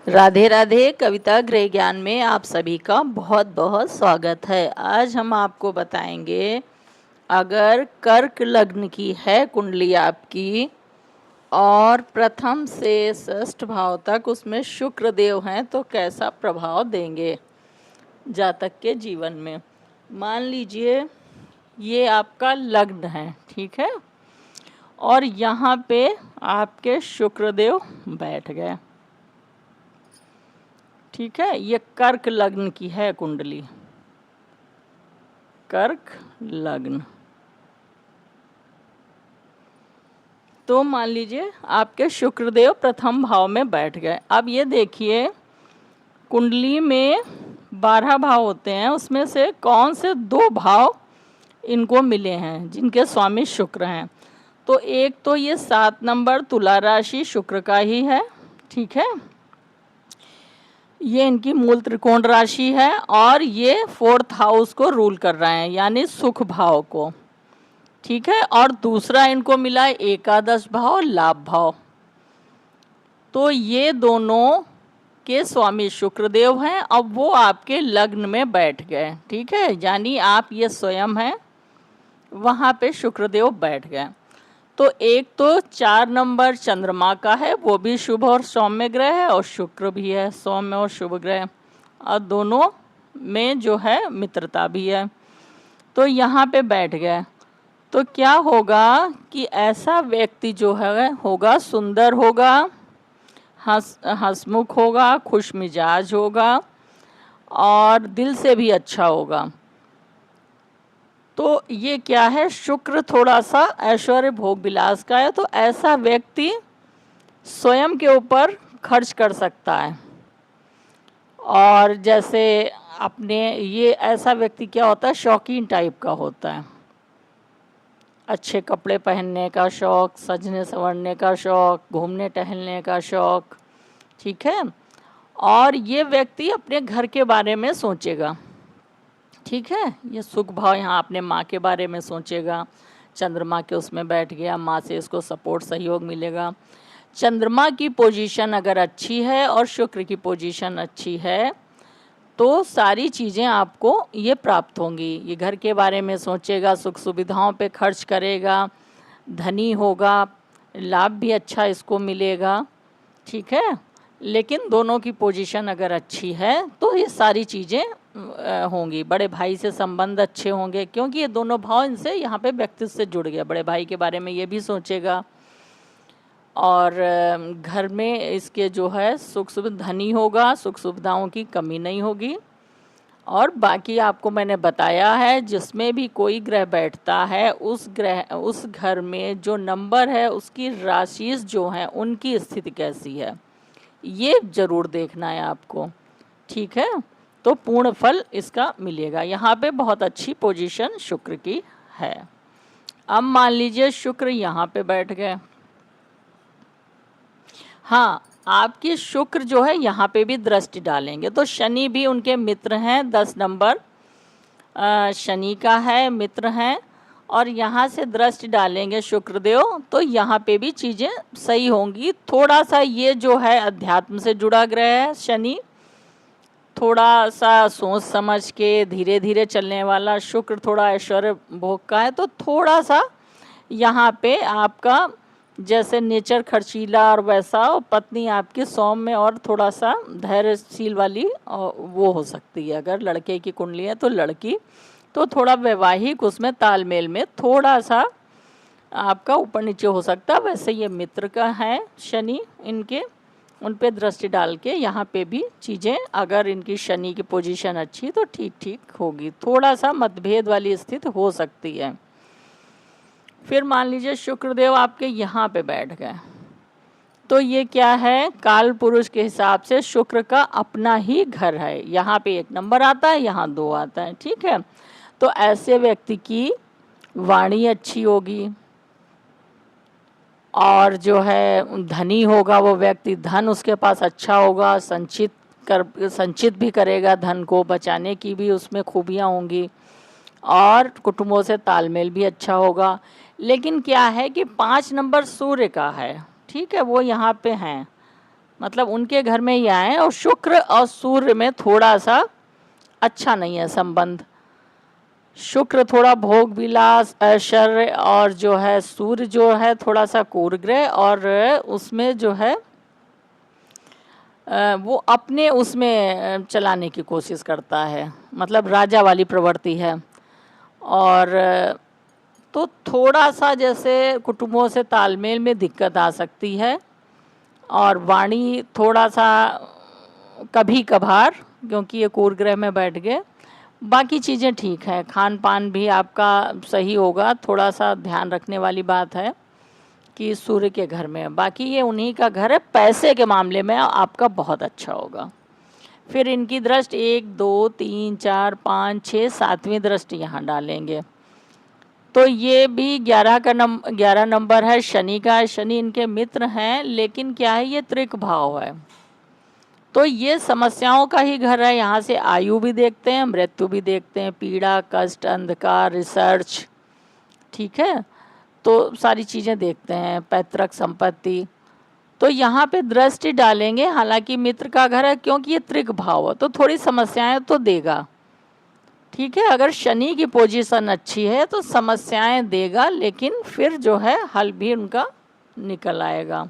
राधे राधे। कविता गृह ज्ञान में आप सभी का बहुत बहुत स्वागत है। आज हम आपको बताएंगे, अगर कर्क लग्न की है कुंडली आपकी और प्रथम से षष्ठ भाव तक उसमें शुक्र देव हैं तो कैसा प्रभाव देंगे जातक के जीवन में। मान लीजिए ये आपका लग्न है, ठीक है, और यहाँ पे आपके शुक्रदेव बैठ गए, ठीक है। ये कर्क लग्न की है कुंडली, कर्क लग्न। तो मान लीजिए आपके शुक्रदेव प्रथम भाव में बैठ गए। अब ये देखिए, कुंडली में 12 भाव होते हैं, उसमें से कौन से 2 भाव इनको मिले हैं जिनके स्वामी शुक्र हैं। तो एक तो ये 7 नंबर तुला राशि शुक्र का ही है, ठीक है, ये इनकी मूल त्रिकोण राशि है और ये 4th हाउस को रूल कर रहे हैं, यानी सुख भाव को, ठीक है। और दूसरा इनको मिला है एकादश भाव, लाभ भाव। तो ये दोनों के स्वामी शुक्रदेव हैं। अब वो आपके लग्न में बैठ गए, ठीक है, यानी आप ये स्वयं हैं, वहाँ पे शुक्रदेव बैठ गए। तो एक तो 4 नंबर चंद्रमा का है, वो भी शुभ और सौम्य ग्रह है, और शुक्र भी है सौम्य और शुभ ग्रह, और दोनों में जो है मित्रता भी है। तो यहाँ पे बैठ गए तो क्या होगा कि ऐसा व्यक्ति जो है होगा सुंदर होगा, हंसमुख होगा, खुश मिजाज होगा और दिल से भी अच्छा होगा। तो ये क्या है, शुक्र थोड़ा सा ऐश्वर्य भोग विलास का है, तो ऐसा व्यक्ति स्वयं के ऊपर खर्च कर सकता है। और जैसे अपने ये ऐसा व्यक्ति क्या होता है, शौकीन टाइप का होता है, अच्छे कपड़े पहनने का शौक़, सजने संवरने का शौक़, घूमने टहलने का शौक़, ठीक है। और ये व्यक्ति अपने घर के बारे में सोचेगा, ठीक है। ये सुख भाव यहाँ अपने माँ के बारे में सोचेगा, चंद्रमा के उसमें बैठ गया, माँ से इसको सपोर्ट सहयोग मिलेगा। चंद्रमा की पोजीशन अगर अच्छी है और शुक्र की पोजीशन अच्छी है तो सारी चीज़ें आपको ये प्राप्त होंगी। ये घर के बारे में सोचेगा, सुख सुविधाओं पे खर्च करेगा, धनी होगा, लाभ भी अच्छा इसको मिलेगा, ठीक है। लेकिन दोनों की पोजीशन अगर अच्छी है तो ये सारी चीज़ें होंगी। बड़े भाई से संबंध अच्छे होंगे, क्योंकि ये दोनों भाव इनसे यहाँ पे व्यक्तित्व से जुड़ गया। बड़े भाई के बारे में ये भी सोचेगा, और घर में इसके जो है सुख सुविधा, धनी होगा, सुख सुविधाओं की कमी नहीं होगी। और बाकी आपको मैंने बताया है, जिसमें भी कोई ग्रह बैठता है उस घर में जो नंबर है उसकी राशि जो हैं उनकी स्थिति कैसी है, ये ज़रूर देखना है आपको, ठीक है। तो पूर्ण फल इसका मिलेगा। यहाँ पे बहुत अच्छी पोजीशन शुक्र की है। अब मान लीजिए शुक्र यहाँ पे बैठ गए, हाँ, आपकी शुक्र जो है यहाँ पे भी दृष्टि डालेंगे, तो शनि भी उनके मित्र हैं, 10 नंबर शनि का है, मित्र हैं, और यहाँ से दृष्टि डालेंगे शुक्रदेव, तो यहाँ पे भी चीज़ें सही होंगी। थोड़ा सा ये जो है अध्यात्म से जुड़ा ग्रह है शनि, थोड़ा सा सोच समझ के धीरे धीरे चलने वाला, शुक्र थोड़ा ऐश्वर्य भोग का है, तो थोड़ा सा यहाँ पे आपका जैसे नेचर खर्चीला और वैसा, और पत्नी आपकी सौम्य और थोड़ा सा धैर्यशील वाली वो हो सकती है। अगर लड़के की कुंडली है तो लड़की, तो थोड़ा वैवाहिक उसमें तालमेल में थोड़ा सा आपका ऊपर नीचे हो सकता है। वैसे ये मित्र का है शनि, इनके उन पे दृष्टि डाल के यहाँ पे भी चीज़ें, अगर इनकी शनि की पोजीशन अच्छी तो ठीक ठीक होगी। थोड़ा सा मतभेद वाली स्थिति हो सकती है। फिर मान लीजिए शुक्रदेव आपके यहाँ पे बैठ गए, तो ये क्या है, काल पुरुष के हिसाब से शुक्र का अपना ही घर है। यहाँ पे 1 नंबर आता है, यहाँ 2 आता है, ठीक है। तो ऐसे व्यक्ति की वाणी अच्छी होगी, और जो है धनी होगा वो व्यक्ति, धन उसके पास अच्छा होगा, संचित भी करेगा, धन को बचाने की भी उसमें खूबियाँ होंगी, और कुटुंबों से तालमेल भी अच्छा होगा। लेकिन क्या है कि 5 नंबर सूर्य का है, ठीक है, वो यहाँ पे हैं, मतलब उनके घर में ही आए और शुक्र और सूर्य में थोड़ा सा अच्छा नहीं है संबंध। शुक्र थोड़ा भोग विलास ऐश्वर्य और जो है सूर्य जो है थोड़ा सा क्रूर ग्रह और उसमें जो है वो अपने उसमें चलाने की कोशिश करता है, मतलब राजा वाली प्रवृत्ति है। और तो थोड़ा सा जैसे कुटुंबों से तालमेल में दिक्कत आ सकती है और वाणी थोड़ा सा कभी कभार, क्योंकि ये क्रूर ग्रह में बैठ गए। बाकी चीज़ें ठीक हैं, खान पान भी आपका सही होगा, थोड़ा सा ध्यान रखने वाली बात है कि सूर्य के घर में है। बाकी ये उन्हीं का घर है, पैसे के मामले में आपका बहुत अच्छा होगा। फिर इनकी दृष्टि 1 2 3 4 5 6 7वीं दृष्टि यहाँ डालेंगे। तो ये भी 11 नंबर है शनि का। शनि इनके मित्र हैं, लेकिन क्या है ये त्रिक भाव है, तो ये समस्याओं का ही घर है। यहाँ से आयु भी देखते हैं, मृत्यु भी देखते हैं, पीड़ा कष्ट अंधकार रिसर्च, ठीक है, तो सारी चीज़ें देखते हैं, पैतृक संपत्ति। तो यहाँ पे दृष्टि डालेंगे, हालांकि मित्र का घर है, क्योंकि ये त्रिक भाव है तो थोड़ी समस्याएं तो देगा, ठीक है। अगर शनि की पोजीशन अच्छी है तो समस्याएं देगा, लेकिन फिर जो है हल भी उनका निकल आएगा।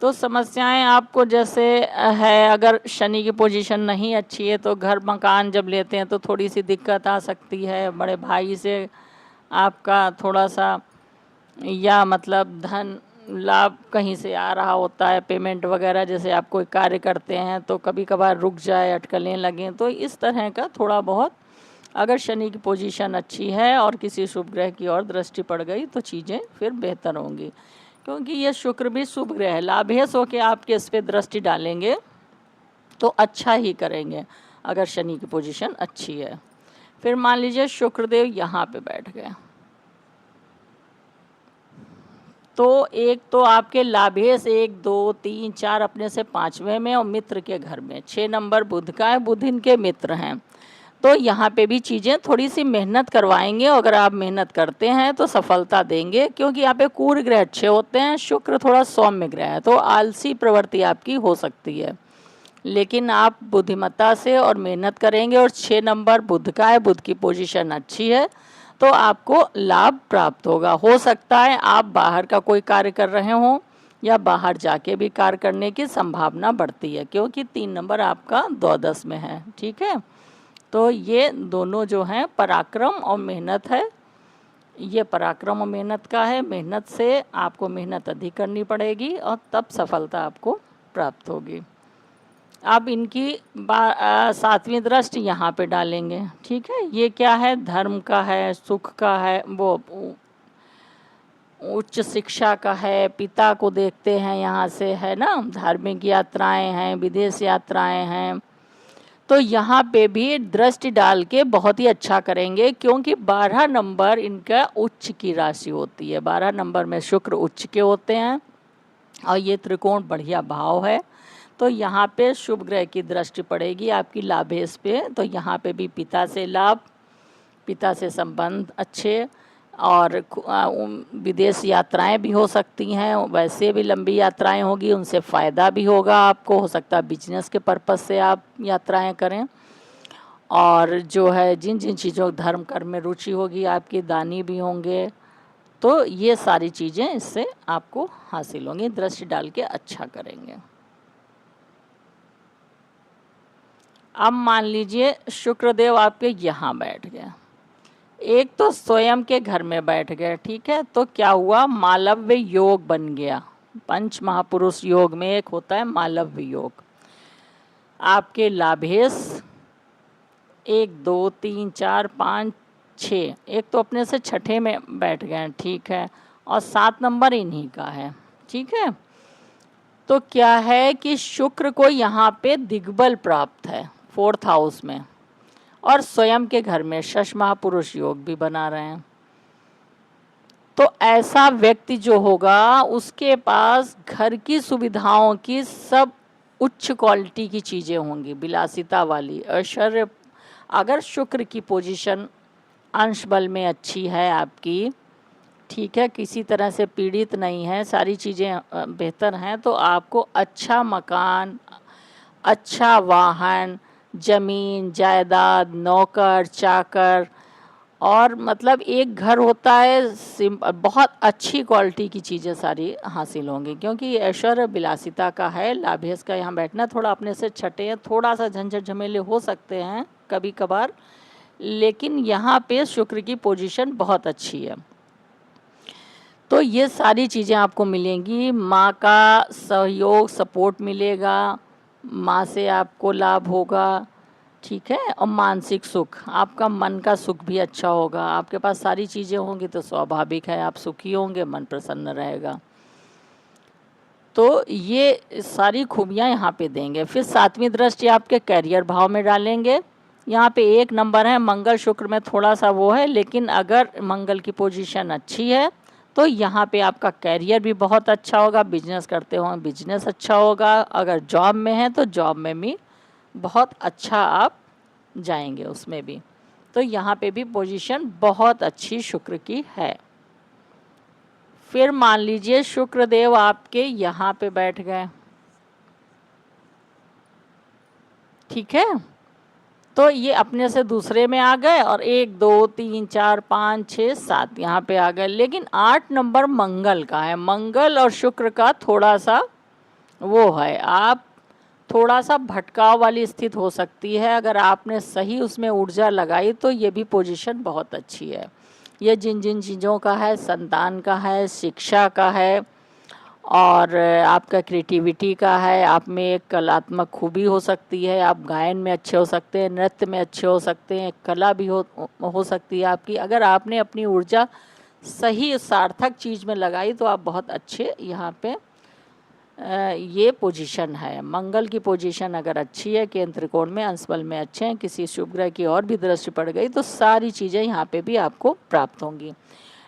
तो समस्याएं आपको जैसे है, अगर शनि की पोजीशन नहीं अच्छी है तो घर मकान जब लेते हैं तो थोड़ी सी दिक्कत आ सकती है, बड़े भाई से आपका थोड़ा सा, या मतलब धन लाभ कहीं से आ रहा होता है, पेमेंट वगैरह, जैसे आप कोई कार्य करते हैं तो कभी कभार रुक जाए, अटकलें लगें, तो इस तरह का थोड़ा बहुत। अगर शनि की पोजीशन अच्छी है और किसी शुभ ग्रह की ओर दृष्टि पड़ गई तो चीज़ें फिर बेहतर होंगी, क्योंकि ये शुक्र भी शुभ ग्रह है। लाभेश होकर आपके इस पर दृष्टि डालेंगे तो अच्छा ही करेंगे अगर शनि की पोजीशन अच्छी है। फिर मान लीजिए शुक्रदेव यहाँ पे बैठ गए, तो एक तो आपके लाभेश 1 2 3 4 अपने से 5वें में और मित्र के घर में। 6 नंबर बुध का है, बुध इनके मित्र हैं, तो यहाँ पे भी चीज़ें थोड़ी सी मेहनत करवाएंगे। अगर आप मेहनत करते हैं तो सफलता देंगे, क्योंकि यहाँ पे क्रूर ग्रह अच्छे होते हैं, शुक्र थोड़ा सौम्य ग्रह है, तो आलसी प्रवृत्ति आपकी हो सकती है, लेकिन आप बुद्धिमत्ता से और मेहनत करेंगे। और 6 नंबर बुध का है, बुध की पोजीशन अच्छी है तो आपको लाभ प्राप्त होगा। हो सकता है आप बाहर का कोई कार्य कर रहे हों या बाहर जाके भी कार्य करने की संभावना बढ़ती है, क्योंकि 3 नंबर आपका द्वादश में है, ठीक है। तो ये दोनों जो हैं पराक्रम और मेहनत है, ये पराक्रम और मेहनत का है। मेहनत से आपको मेहनत अधिक करनी पड़ेगी और तब सफलता आपको प्राप्त होगी। अब इनकी 7वीं दृष्टि यहाँ पे डालेंगे, ठीक है। ये क्या है, धर्म का है, सुख का है, वो उच्च शिक्षा का है, पिता को देखते हैं यहाँ से, है ना, धार्मिक यात्राएं हैं, विदेश यात्राएं हैं। तो यहाँ पे भी दृष्टि डाल के बहुत ही अच्छा करेंगे, क्योंकि 12 नंबर इनका उच्च की राशि होती है। 12 नंबर में शुक्र उच्च के होते हैं और ये त्रिकोण बढ़िया भाव है, तो यहाँ पे शुभ ग्रह की दृष्टि पड़ेगी आपकी लाभेश पे, तो यहाँ पे भी पिता से लाभ, पिता से संबंध अच्छे, और विदेश यात्राएं भी हो सकती हैं, वैसे भी लंबी यात्राएं होगी, उनसे फ़ायदा भी होगा आपको, हो सकता है बिजनेस के पर्पज़ से आप यात्राएं करें। और जो है जिन जिन चीज़ों धर्म कर्म में रुचि होगी आपकी, दानी भी होंगे, तो ये सारी चीज़ें इससे आपको हासिल होंगी। दृष्टि डाल के अच्छा करेंगे। अब मान लीजिए शुक्रदेव आपके यहाँ बैठ गए, एक तो स्वयं के घर में बैठ गए, ठीक है, तो क्या हुआ, मालव्य योग बन गया। पंच महापुरुष योग में एक होता है मालव्य योग। आपके लाभेश 1 2 3 4 5 6, एक तो अपने से छठे में बैठ गए, ठीक है, और 7 नंबर इन्हीं का है, ठीक है। तो क्या है कि शुक्र को यहाँ पे दिग्बल प्राप्त है 4th हाउस में, और स्वयं के घर में शश महापुरुष योग भी बना रहे हैं। तो ऐसा व्यक्ति जो होगा उसके पास घर की सुविधाओं की सब उच्च क्वालिटी की चीज़ें होंगी, विलासिता वाली, ऐश्वर्य। अगर शुक्र की पोजीशन अंश बल में अच्छी है आपकी, ठीक है, किसी तरह से पीड़ित नहीं है, सारी चीज़ें बेहतर हैं, तो आपको अच्छा मकान, अच्छा वाहन, ज़मीन जायदाद, नौकर चाकर, और मतलब एक घर होता है बहुत अच्छी क्वालिटी की चीज़ें सारी हासिल होंगी, क्योंकि ये ऐश्वर्य विलासिता का है। लाभेश का यहाँ बैठना थोड़ा अपने से छठे हैं, थोड़ा सा झंझट झमेले हो सकते हैं कभी कभार, लेकिन यहाँ पे शुक्र की पोजीशन बहुत अच्छी है। तो ये सारी चीज़ें आपको मिलेंगी, माँ का सहयोग सपोर्ट मिलेगा, माँ से आपको लाभ होगा, ठीक है। और मानसिक सुख, आपका मन का सुख भी अच्छा होगा, आपके पास सारी चीज़ें होंगी तो स्वाभाविक है आप सुखी होंगे, मन प्रसन्न रहेगा। तो ये सारी खूबियाँ यहाँ पे देंगे। फिर 7वीं दृष्टि आपके करियर भाव में डालेंगे। यहाँ पे 1 नंबर है, मंगल शुक्र में थोड़ा सा वो है, लेकिन अगर मंगल की पोजीशन अच्छी है तो यहाँ पे आपका करियर भी बहुत अच्छा होगा, बिजनेस करते हो बिजनेस अच्छा होगा, अगर जॉब में है तो जॉब में भी बहुत अच्छा आप जाएंगे उसमें भी। तो यहाँ पे भी पोजीशन बहुत अच्छी शुक्र की है। फिर मान लीजिए शुक्र देव आपके यहाँ पे बैठ गए, ठीक है, तो ये अपने से दूसरे में आ गए और 1 2 3 4 5 6 7 यहाँ पे आ गए। लेकिन 8 नंबर मंगल का है, मंगल और शुक्र का थोड़ा सा वो है, आप थोड़ा सा भटकाव वाली स्थिति हो सकती है। अगर आपने सही उसमें ऊर्जा लगाई तो ये भी पोजीशन बहुत अच्छी है। ये जिन जिन चीज़ों का है, संतान का है, शिक्षा का है, और आपका क्रिएटिविटी का है, आप में एक कलात्मक खूबी हो सकती है, आप गायन में अच्छे हो सकते हैं, नृत्य में अच्छे हो सकते हैं, कला भी हो सकती है आपकी। अगर आपने अपनी ऊर्जा सही सार्थक चीज़ में लगाई तो आप बहुत अच्छे यहाँ पे ये पोजीशन है। मंगल की पोजीशन अगर अच्छी है, केंद्र त्रिकोण में अंश बल में अच्छे हैं, किसी शुभ ग्रह की और भी दृष्टि पड़ गई तो सारी चीज़ें यहाँ पे भी आपको प्राप्त होंगी।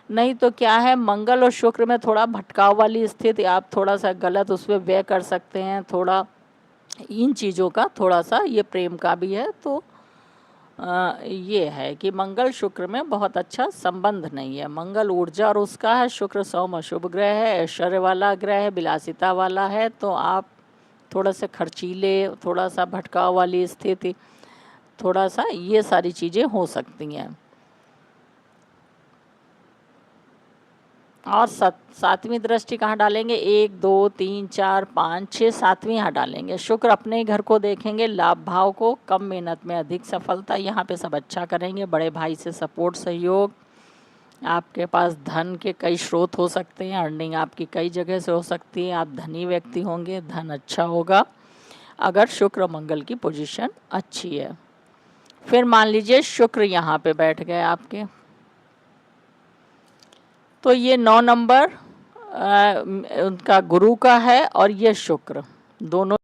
नहीं तो क्या है, मंगल और शुक्र में थोड़ा भटकाव वाली स्थिति, आप थोड़ा सा गलत उसमें व्यय कर सकते हैं, थोड़ा इन चीज़ों का थोड़ा सा, ये प्रेम का भी है। तो ये है कि मंगल शुक्र में बहुत अच्छा संबंध नहीं है। मंगल ऊर्जा और उसका है, शुक्र सौम अशुभ ग्रह है, ऐश्वर्य वाला ग्रह है, विलासिता वाला है, तो आप थोड़ा सा खर्चीले, थोड़ा सा भटकाव वाली स्थिति, थोड़ा सा ये सारी चीज़ें हो सकती हैं। और 7वीं दृष्टि कहाँ डालेंगे, 1 2 3 4 5 6 7वीं यहाँ डालेंगे। शुक्र अपने घर को देखेंगे, लाभ भाव को, कम मेहनत में अधिक सफलता, यहाँ पे सब अच्छा करेंगे। बड़े भाई से सपोर्ट सहयोग, आपके पास धन के कई स्रोत हो सकते हैं, अर्निंग आपकी कई जगह से हो सकती है, आप धनी व्यक्ति होंगे, धन अच्छा होगा अगर शुक्र मंगल की पोजीशन अच्छी है। फिर मान लीजिए शुक्र यहाँ पे बैठ गए आपके, तो ये 9 नंबर उनका गुरु का है और ये शुक्र, दोनों